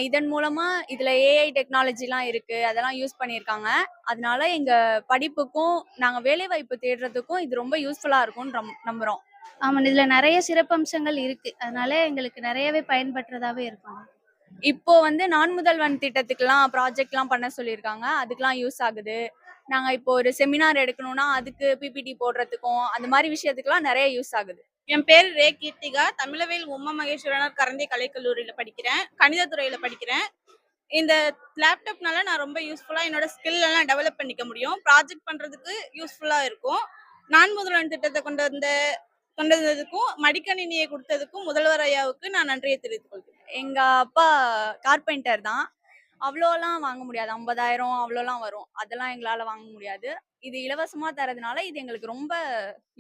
இதன் மூலமா இதுல ஏஐ டெக்னாலஜிலாம் இருக்கு. அதெல்லாம் யூஸ் பண்ணியிருக்காங்க. அதனால எங்க படிப்புக்கும், நாங்க வேலைவாய்ப்பு தேடுறதுக்கும் இது ரொம்ப யூஸ்ஃபுல்லா இருக்கும்னு நம்புறோம். ஆமா. இதுல நெறைய சிறப்பம்சங்கள் இருக்கு. அதனால எங்களுக்கு நெறையவே பயன்பற்றதாவே இருக்கும். இப்போ வந்து நான் முதல்வன் திட்டத்துக்குலாம் ப்ராஜெக்ட்லாம் பண்ண சொல்லியிருக்காங்க. அதுக்கெல்லாம் யூஸ் ஆகுது. நாங்க இப்போ ஒரு செமினார் எடுக்கணும்னா, அதுக்கு பிபிடி போடுறதுக்கும், அந்த மாரி விஷயத்துக்குலாம் நெறைய யூஸ் ஆகுது. என் பேர் ரே கீர்த்திகா. தமிழவேல் உமா மகேஸ்வரனார் கரந்தை கலைக்கல்லூரியில படிக்கிறேன். கணித துறையில படிக்கிறேன். இந்த லேப்டாப்னால நான் ரொம்ப யூஸ்ஃபுல்லா என்னோட ஸ்கில் எல்லாம் டெவலப் பண்ணிக்க முடியும். ப்ராஜெக்ட் பண்றதுக்கு யூஸ்ஃபுல்லா இருக்கும். நான் முதல்வன் திட்டத்தை கொண்டு வந்ததுக்கும் மடிக்கணினியை கொடுத்ததுக்கும் முதல்வர் ஐயாவுக்கு நான் நன்றியை தெரிவித்துக் கொள்கிறேன். எங்க அப்பா கார்பெண்டர் தான். அவ்வளோலாம் வாங்க முடியாது. 50,000 அவ்வளோலாம் வரும். அதெல்லாம் எங்களால வாங்க முடியாது. இது இலவசமா தரதுனால இது எங்களுக்கு ரொம்ப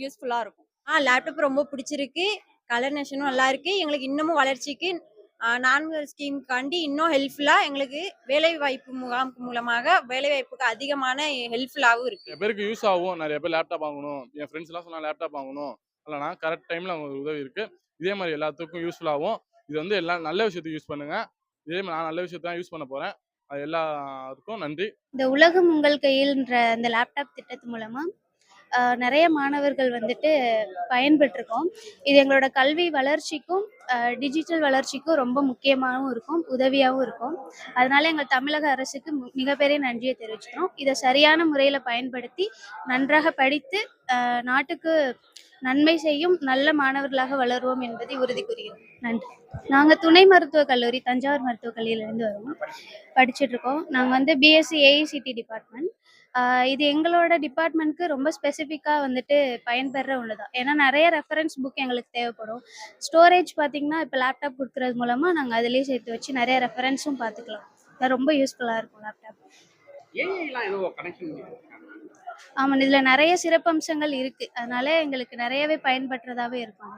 யூஸ்ஃபுல்லா இருக்கும். லேப்டாப் ரொம்ப பிடிச்சிருக்கு. கலர் நேஷனும் நல்லா இருக்கு. எங்களுக்கு இன்னமும் வளர்ச்சிக்கு நான்கு ஸ்கீம்காண்டி இன்னும் ஹெல்ப்ஃபுல்லா எங்களுக்கு வேலைவாய்ப்பு முகாம் மூலமாக வேலைவாய்ப்புக்கு அதிகமான ஹெல்ப்ஃபுல்லாகவும் இருக்கு. நிறைய பேருக்கு யூஸ் ஆகும். நிறைய பேர் லேப்டாப் வாங்கணும். என் ஃப்ரெண்ட்ஸ்லாம் சொன்னா லேப்டாப் வாங்கணும். இல்லைனா கரெக்ட் டைமில் அவங்களுக்கு உதவி இருக்கு. இதே மாதிரி எல்லாத்துக்கும் யூஸ்ஃபுல்லாகும். இது வந்து எல்லாம் நல்ல விஷயத்துக்கு யூஸ் பண்ணுங்க. இதே மாதிரி நான் நல்ல விஷயத்தை தான் யூஸ் பண்ண போறேன். அது எல்லாருக்கும் நன்றி. இந்த உலகம் உங்கள் கையில்ன்ற அந்த லேப்டாப் திட்டத்து மூலமா நிறைய மாணவர்கள் வந்துட்டு பயன்பெற்றிருக்கோம். இது எங்களோட கல்வி வளர்ச்சிக்கும் டிஜிட்டல் வளர்ச்சிக்கும் ரொம்ப முக்கியமாகவும் இருக்கும், உதவியாகவும் இருக்கும். அதனால எங்கள் தமிழக அரசுக்கு மிகப்பெரிய நன்றியை தெரிவிச்சுக்கிறோம். இதை சரியான முறையில் பயன்படுத்தி நன்றாக படித்து நாட்டுக்கு நன்மை செய்யும் நல்ல மாணவர்களாக வளருவோம் என்பதை உறுதி கூறுகிறோம். நன்றி. நாங்கள் துணை மருத்துவக் கல்லூரி தஞ்சாவூர் மருத்துவக் கல்லூரியிலேருந்து வருவோம், படிச்சுட்டு இருக்கோம். நாங்கள் வந்து பிஎஸ்சி ஏஐசிடி டிபார்ட்மெண்ட். இது எங்களோட டிபார்ட்மெண்ட்க்கு ரொம்ப ஸ்பெசிஃபிக்காக வந்துட்டு பயன்பெற ஒன்று தான். ஏன்னா நிறைய ரெஃபரன்ஸ் புக் எங்களுக்கு தேவைப்படும். ஸ்டோரேஜ் பார்த்திங்கன்னா இப்போ லேப்டாப் கொடுக்குறது மூலமாக நாங்கள் அதிலேயே சேர்த்து வச்சு நிறைய ரெஃபரன்ஸும் பார்த்துக்கலாம். அது ரொம்ப யூஸ்ஃபுல்லாக இருக்கும் லேப்டாப். ஆமாம், இதில் நிறைய சிறப்பம்சங்கள் இருக்கு. அதனால எங்களுக்கு நிறையவே பயன்பற்றதாவே இருக்கும்.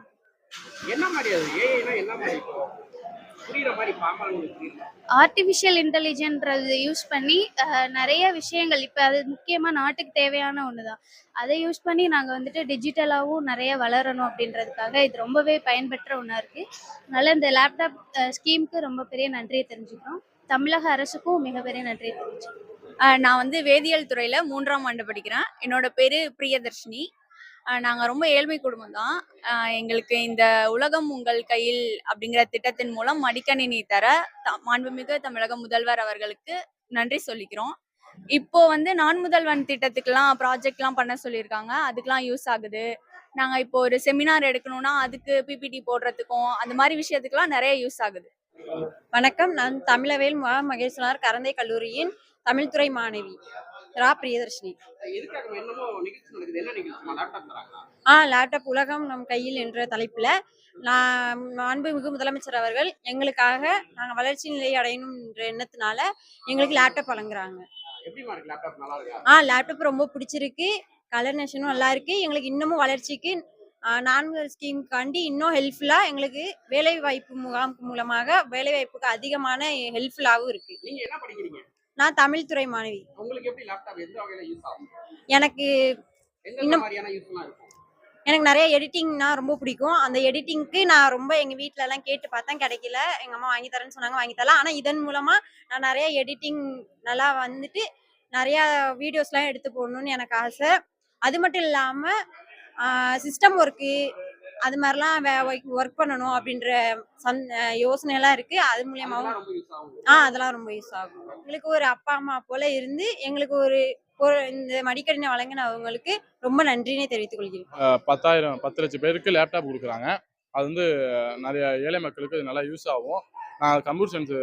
ஆர்டிஃபிஷியல் இன்டெலிஜென்ட்றது யூஸ் பண்ணி நிறைய விஷயங்கள் இப்போ அது முக்கியமாக நாட்டுக்கு தேவையான ஒன்று தான். அதை யூஸ் பண்ணி நாங்கள் வந்துட்டு டிஜிட்டலாகவும் நிறைய வளரணும் அப்படின்றதுக்காக இது ரொம்பவே பயன்பெற்ற ஒன்றா இருக்குது. அதனால் இந்த லேப்டாப் ஸ்கீமுக்கு ரொம்ப பெரிய நன்றியை தெரிஞ்சுக்கிறோம். தமிழக அரசுக்கும் மிகப்பெரிய நன்றியை தெரிவிச்சுக்கிறோம். நான் வந்து வேதியியல் துறையில 3ஆம் ஆண்டு படிக்கிறேன். என்னோட பேரு பிரியதர்ஷினி. நாங்க ரொம்ப ஏழ்மை குடும்பம் தான். எங்களுக்கு இந்த உலகம் உங்கள் கையில் அப்படிங்கிற திட்டத்தின் மூலம் மடிக்கணினி தர மாண்புமிகு தமிழக முதல்வர் அவர்களுக்கு நன்றி சொல்லிக்கிறோம். இப்போ வந்து நான் முதல்வன் திட்டத்துக்குலாம் ப்ராஜெக்ட்லாம் பண்ண சொல்லியிருக்காங்க. அதுக்கெல்லாம் யூஸ் ஆகுது. நாங்க இப்போ ஒரு செமினார் எடுக்கணும்னா அதுக்கு பிபிடி போடுறதுக்கும், அந்த மாதிரி விஷயத்துக்குலாம் நிறைய யூஸ் ஆகுது. வணக்கம். நான் தமிழவேல் உமா மகேஸ்வரனார் கரந்தை கல்லூரியின் தமிழ்துறை மாணவி பிரியதர்ஷினி. லேப்டாப் உலகம் நம் கையில் என்ற தலைப்புல மாண்புமிகு முதலமைச்சர் அவர்கள் எங்களுக்காக நாங்கள் வளர்ச்சி நிலையை அடையணும் என்ற எண்ணத்தினால எங்களுக்கு லேப்டாப் வழங்குறாங்க. லேப்டாப் ரொம்ப பிடிச்சிருக்கு. கலர் நேஷனும் நல்லா இருக்கு. எங்களுக்கு இன்னமும் வளர்ச்சிக்கு 4 ஸ்கீம்காண்டி இன்னும் ஹெல்ப்ஃபுல்லா எங்களுக்கு வேலைவாய்ப்பு முகாம் மூலமாக வேலைவாய்ப்புக்கு அதிகமான ஹெல்ப்ஃபுல்லாகவும் இருக்கு. நான் தமிழ் துறை மாணவி. எனக்கு எனக்கு நிறைய எடிட்டிங்னா ரொம்ப பிடிக்கும். அந்த எடிட்டிங்க்கு நான் ரொம்ப எங்க வீட்டுல எல்லாம் கேட்டு பார்த்தேன், கிடைக்கல. எங்க அம்மா வாங்கி தரேன்னு சொன்னாங்க, வாங்கி தரலாம். ஆனா இதன் மூலமா நான் நிறைய எடிட்டிங் நல்லா வந்துட்டு நிறைய வீடியோஸ்லாம் எடுத்து போடணும்னு எனக்கு ஆசை. அது மட்டும் இல்லாம சிஸ்டம் ஒர்க்கு அது மாதிரிலாம் ஒர்க் பண்ணணும் அப்படின்ற யோசனை எல்லாம் இருக்கு. அது மூலியமாவும் அதெல்லாம் ரொம்ப யூஸ் ஆகும். எங்களுக்கு ஒரு அப்பா அம்மா போல இருந்து எங்களுக்கு ஒரு இந்த மடிக்கணினி வழங்கினவங்களுக்கு ரொம்ப நன்றினே தெரிவித்துக் கொள்கிறேன். 10 லட்சம் பேருக்கு லேப்டாப் கொடுக்குறாங்க. அது வந்து நிறைய ஏழை மக்களுக்கு இது நல்லா யூஸ் ஆகும். நான் கம்ப்யூட்டர் சயின்ஸ்,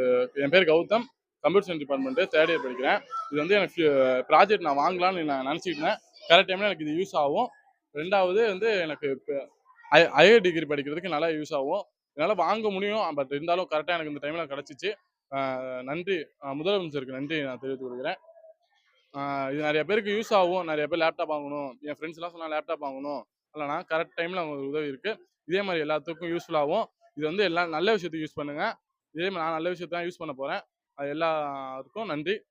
என் பேர் Gautam, computer science department 3rd year படிக்கிறேன். இது வந்து எனக்கு ப்ராஜெக்ட் நான் வாங்கலாம்னு நான் நினச்சிக்கிட்டேன். கரெக்ட் டைமில் எனக்கு இது யூஸ் ஆகும். 2வது வந்து எனக்கு ஹையர் டிகிரி படிக்கிறதுக்கு நல்லா யூஸ் ஆகும். என்னால் வாங்க முடியும். பட் இருந்தாலும் கரெக்டாக எனக்கு இந்த டைமில் கிடச்சிச்சு. நன்றி, முதலமைச்சருக்கு நன்றி நான் தெரிவித்துக் கொள்கிறேன். இது நிறைய பேருக்கு யூஸ் ஆகும். நிறைய பேர் லேப்டாப் வாங்கணும். என் ஃப்ரெண்ட்ஸ்லாம் சொன்னா லேப்டாப் வாங்கணும். இல்லைனா கரெக்ட் டைமில் அவங்களுக்கு உதவி இருக்கு. இதே மாதிரி எல்லாத்துக்கும் யூஸ்ஃபுல்லாகும். இது வந்து எல்லாம் நல்ல விஷயத்துக்கு யூஸ் பண்ணுங்க. இதே மாதிரி நான் நல்ல விஷயத்தை தான் யூஸ் பண்ண போகிறேன். அது எல்லாருக்கும் நன்றி.